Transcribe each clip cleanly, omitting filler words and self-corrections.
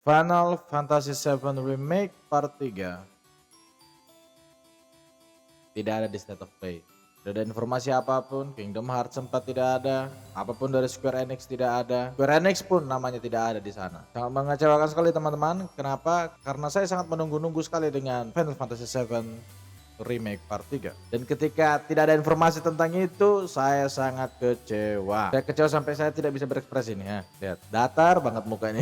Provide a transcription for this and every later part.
Final Fantasy VII Remake Part 3 tidak ada di State of Play. Tidak ada informasi apapun, Kingdom Hearts 4 tidak ada, apapun dari Square Enix tidak ada. Square Enix pun namanya tidak ada di sana. Sangat mengecewakan sekali teman-teman. Kenapa? Karena saya sangat menunggu-nunggu sekali dengan Final Fantasy VII Remake Part 3. Dan ketika tidak ada informasi tentang itu, saya sangat kecewa. Saya kecewa sampai saya tidak bisa berekspresi nih ya. Lihat, datar banget mukanya.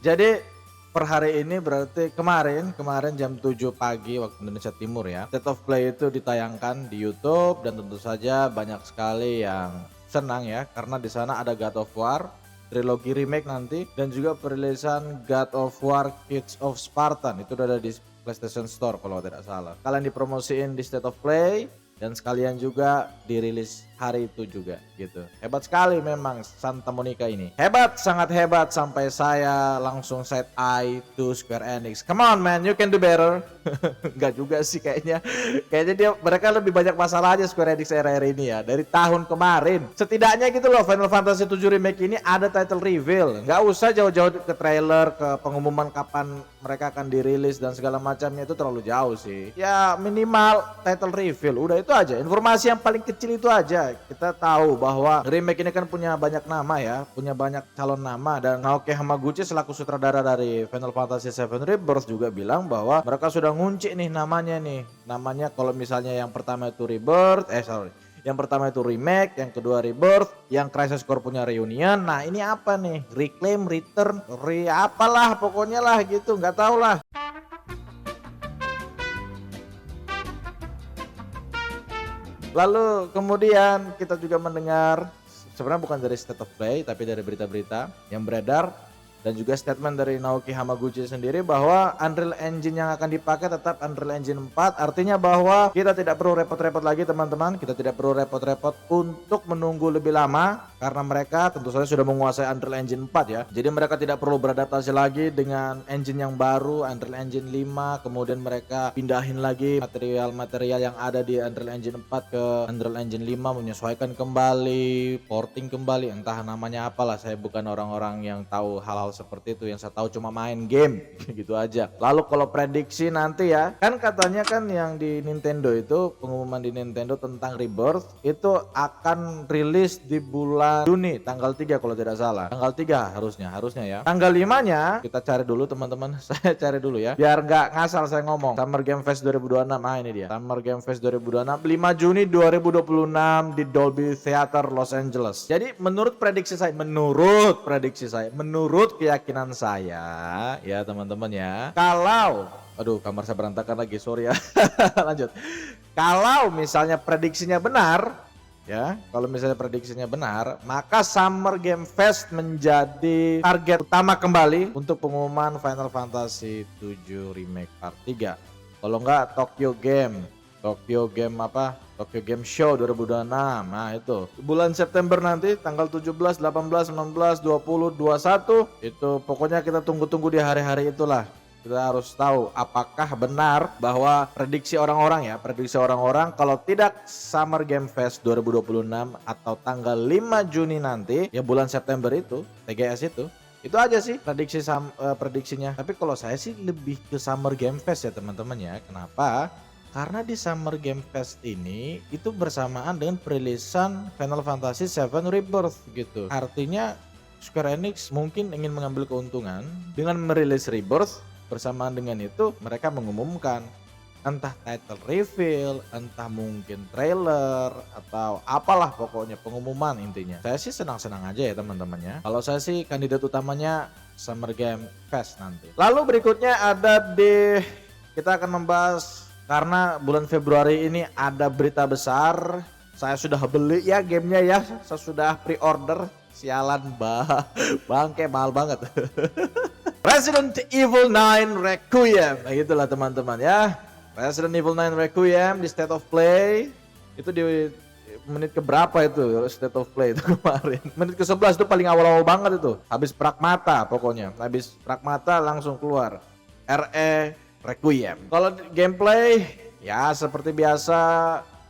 Jadi per hari ini berarti kemarin jam 7 pagi waktu Indonesia Timur ya, State of Play itu ditayangkan di YouTube dan tentu saja banyak sekali yang senang ya karena di sana ada God of War trilogi remake nanti dan juga perilisan God of War Kids of Spartan itu udah ada di PlayStation Store kalau tidak salah. Kalian dipromosiin di State of Play dan sekalian juga dirilis hari itu juga gitu. Hebat sekali memang Santa Monica ini. Hebat, sangat hebat sampai saya langsung set eye to Square Enix. Come on man, you can do better. Enggak juga sih kayaknya. Kayaknya mereka lebih banyak masalah aja Square Enix era-era ini ya. Dari tahun kemarin. Setidaknya gitu loh Final Fantasy 7 Remake ini ada title reveal. Nggak usah jauh-jauh ke trailer, ke pengumuman kapan mereka akan dirilis dan segala macamnya itu terlalu jauh sih. Ya minimal title reveal. Udah itu aja. Informasi yang paling kecil itu aja. Kita tahu bahwa remake ini kan punya banyak nama ya, punya banyak calon nama dan Naoki Hamaguchi selaku sutradara dari Final Fantasy VII Rebirth juga bilang bahwa mereka sudah ngunci nih namanya nih. Namanya kalau misalnya yang pertama itu Rebirth, yang pertama itu remake, yang kedua Rebirth, yang Crisis Core punya reunion. Nah ini apa nih? Reclaim, Return, apalah pokoknya lah gitu, nggak tahu lah. Lalu kemudian kita juga mendengar sebenarnya bukan dari State of Play tapi dari berita-berita yang beredar dan juga statement dari Naoki Hamaguchi sendiri bahwa Unreal Engine yang akan dipakai tetap Unreal Engine 4. Artinya bahwa kita tidak perlu repot-repot lagi teman-teman, kita tidak perlu repot-repot untuk menunggu lebih lama karena mereka tentu saja sudah menguasai Unreal Engine 4 ya. Jadi mereka tidak perlu beradaptasi lagi dengan engine yang baru Unreal Engine 5, kemudian mereka pindahin lagi material-material yang ada di Unreal Engine 4 ke Unreal Engine 5, menyesuaikan kembali, porting kembali, entah namanya apalah, saya bukan orang-orang yang tahu hal-hal seperti itu, yang saya tahu cuma main game gitu aja. Lalu kalau prediksi nanti ya, kan katanya kan yang di Nintendo itu, pengumuman di Nintendo tentang Rebirth itu akan rilis di bulan Juni tanggal 3 kalau tidak salah. Tanggal 3 harusnya ya. Tanggal 5-nya kita cari dulu teman-teman. Saya cari dulu ya. Biar nggak ngasal saya ngomong. Summer Game Fest 2026. Ah ini dia. Summer Game Fest 2026 5 Juni 2026 di Dolby Theater Los Angeles. Jadi menurut prediksi saya, menurut keyakinan saya ya teman-teman ya. Kalau aduh kamar saya berantakan lagi, sorry ya. Lanjut. Kalau misalnya prediksinya benar, ya, kalau misalnya prediksinya benar, maka Summer Game Fest menjadi target utama kembali untuk pengumuman Final Fantasy 7 Remake Part 3. Kalau enggak Tokyo Game apa? Tokyo Game Show 2026. Nah, itu bulan September nanti tanggal 17, 18, 19, 20, 21 itu pokoknya kita tunggu-tunggu di hari-hari itulah. Kita harus tahu apakah benar bahwa prediksi orang-orang kalau tidak Summer Game Fest 2026 atau tanggal 5 Juni nanti ya bulan September itu TGS itu aja sih prediksinya. Tapi kalau saya sih lebih ke Summer Game Fest ya teman-teman ya. Kenapa? Karena di Summer Game Fest ini itu bersamaan dengan perilisan Final Fantasy VII Rebirth gitu. Artinya Square Enix mungkin ingin mengambil keuntungan dengan merilis Rebirth. Bersamaan dengan itu mereka mengumumkan entah title reveal, entah mungkin trailer atau apalah pokoknya pengumuman intinya. Saya sih senang-senang aja ya teman-temannya. Kalau saya sih kandidat utamanya Summer Game Fest nanti. Lalu berikutnya ada kita akan membahas karena bulan Februari ini ada berita besar. Saya sudah beli ya gamenya ya, saya sudah pre-order. Sialan bangke mahal banget. Resident Evil 9 Requiem. Nah gitulah teman-teman ya. Resident Evil 9 Requiem di State of Play. Itu di menit keberapa itu State of Play itu kemarin. Menit ke-11 itu paling awal-awal banget itu. Habis Pragmata pokoknya. Habis Pragmata langsung keluar RE Requiem. Kalau gameplay ya seperti biasa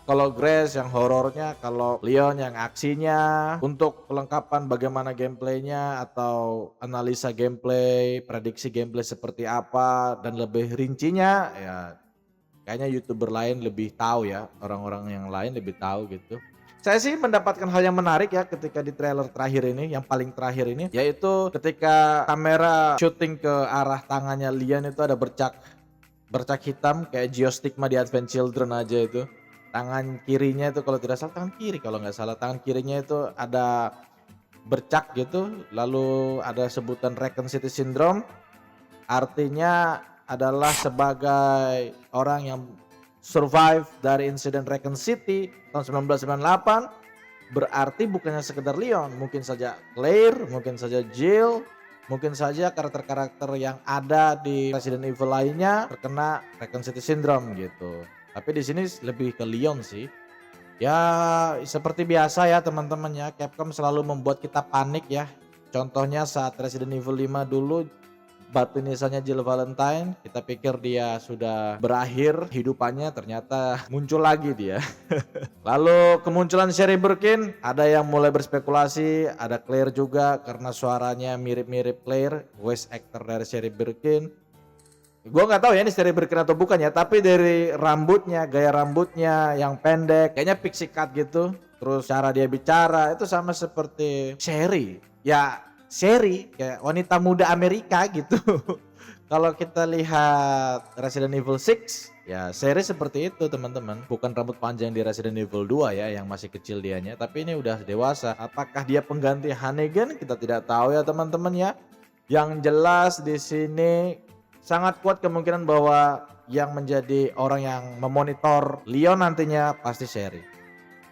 Kalau Grace yang horornya, kalau Leon yang aksinya. Untuk kelengkapan bagaimana gameplaynya atau analisa gameplay, prediksi gameplay seperti apa dan lebih rincinya ya kayaknya YouTuber lain lebih tahu ya, orang-orang yang lain lebih tahu gitu. Saya sih mendapatkan hal yang menarik ya ketika di trailer terakhir ini, yang paling terakhir ini, yaitu ketika kamera syuting ke arah tangannya Leon itu ada bercak hitam kayak Geostigma di Advent Children aja itu. Tangan kirinya itu kalau tidak salah tangan kiri kalau nggak salah tangan kirinya itu ada bercak gitu, lalu ada sebutan Raccoon City Syndrome, artinya adalah sebagai orang yang survive dari insiden Raccoon City tahun 1998, berarti bukannya sekedar Leon, mungkin saja Claire, mungkin saja Jill, mungkin saja karakter-karakter yang ada di Resident Evil lainnya terkena Raccoon City Syndrome gitu. Tapi di sini lebih ke Leon sih. Ya seperti biasa ya teman-teman ya, Capcom selalu membuat kita panik ya. Contohnya saat Resident Evil 5 dulu batu nisannya Jill Valentine, kita pikir dia sudah berakhir hidupannya, ternyata muncul lagi dia. Lalu kemunculan Sherry Birkin, ada yang mulai berspekulasi, ada Claire juga karena suaranya mirip-mirip Claire, voice actor dari Sherry Birkin. Gue nggak tahu ya ini Sherry Birkin atau bukan ya, tapi dari rambutnya, gaya rambutnya yang pendek, kayaknya pixie cut gitu. Terus cara dia bicara itu sama seperti Sherry. Ya Sherry kayak wanita muda Amerika gitu. Kalau kita lihat Resident Evil 6, ya Sherry seperti itu teman-teman. Bukan rambut panjang di Resident Evil 2 ya yang masih kecil dianya, tapi ini udah dewasa. Apakah dia pengganti Hannigan? Kita tidak tahu ya teman-teman ya. Yang jelas di sini sangat kuat kemungkinan bahwa yang menjadi orang yang memonitor Leon nantinya pasti Sherry.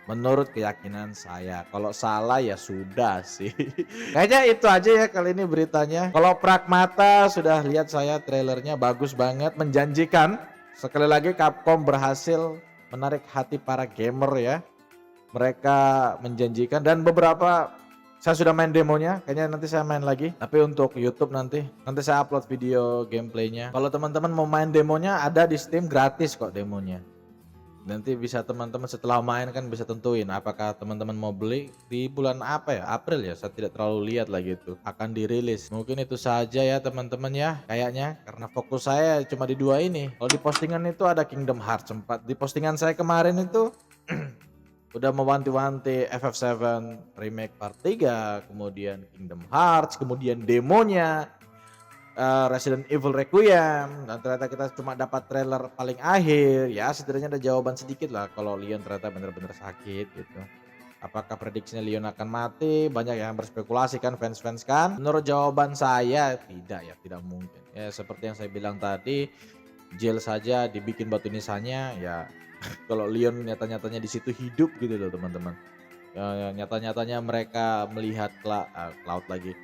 Menurut keyakinan saya, kalau salah ya sudah sih. Kayaknya itu aja ya kali ini beritanya. Kalau Pragmata sudah lihat saya trailernya bagus banget, menjanjikan. Sekali lagi Capcom berhasil menarik hati para gamer ya. Mereka menjanjikan dan beberapa saya sudah main demonya, kayaknya nanti saya main lagi. Tapi untuk YouTube nanti saya upload video gameplaynya. Kalau teman-teman mau main demonya ada di Steam gratis kok demonya. Nanti bisa teman-teman setelah main kan bisa tentuin apakah teman-teman mau beli di bulan apa ya, April ya, saya tidak terlalu lihat lagi itu akan dirilis. Mungkin itu saja ya teman-teman ya kayaknya, karena fokus saya cuma di dua ini. Kalau di postingan itu ada Kingdom Hearts sempat, di postingan saya kemarin itu udah mewanti-wanti FF7 remake part 3, kemudian Kingdom Hearts, kemudian demonya Resident Evil Requiem, dan ternyata kita cuma dapat trailer paling akhir. Ya setidaknya ada jawaban sedikit lah kalau Leon ternyata benar-benar sakit gitu. Apakah prediksinya Leon akan mati? Banyak yang berspekulasi kan, fans-fans kan. Menurut jawaban saya tidak ya, tidak mungkin. Ya seperti yang saya bilang tadi, Jill saja dibikin batu nisannya ya. Kalau Leon nyata-nyatanya di situ hidup gitu loh teman-teman. Ya, nyata-nyatanya mereka melihat Cloud lagi.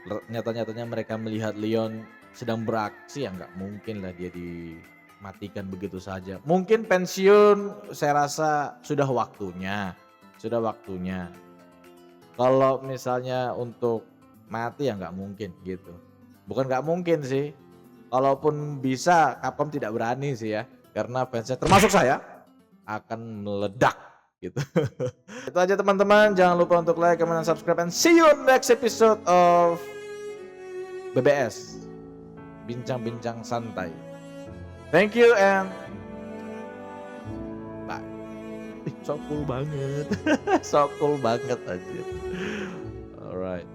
Nyata-nyatanya mereka melihat Leon sedang beraksi, ya nggak mungkin lah dia dimatikan begitu saja. Mungkin pensiun saya rasa sudah waktunya. Kalau misalnya untuk mati ya nggak mungkin gitu. Bukan nggak mungkin sih. Kalaupun bisa Capcom tidak berani sih ya. Karena fansnya termasuk saya akan meledak gitu. Itu aja teman-teman, jangan lupa untuk like, comment, dan subscribe, and see you on next episode of BBS, bincang-bincang santai. Thank you and bye. So cool banget. So cool banget aja. Alright.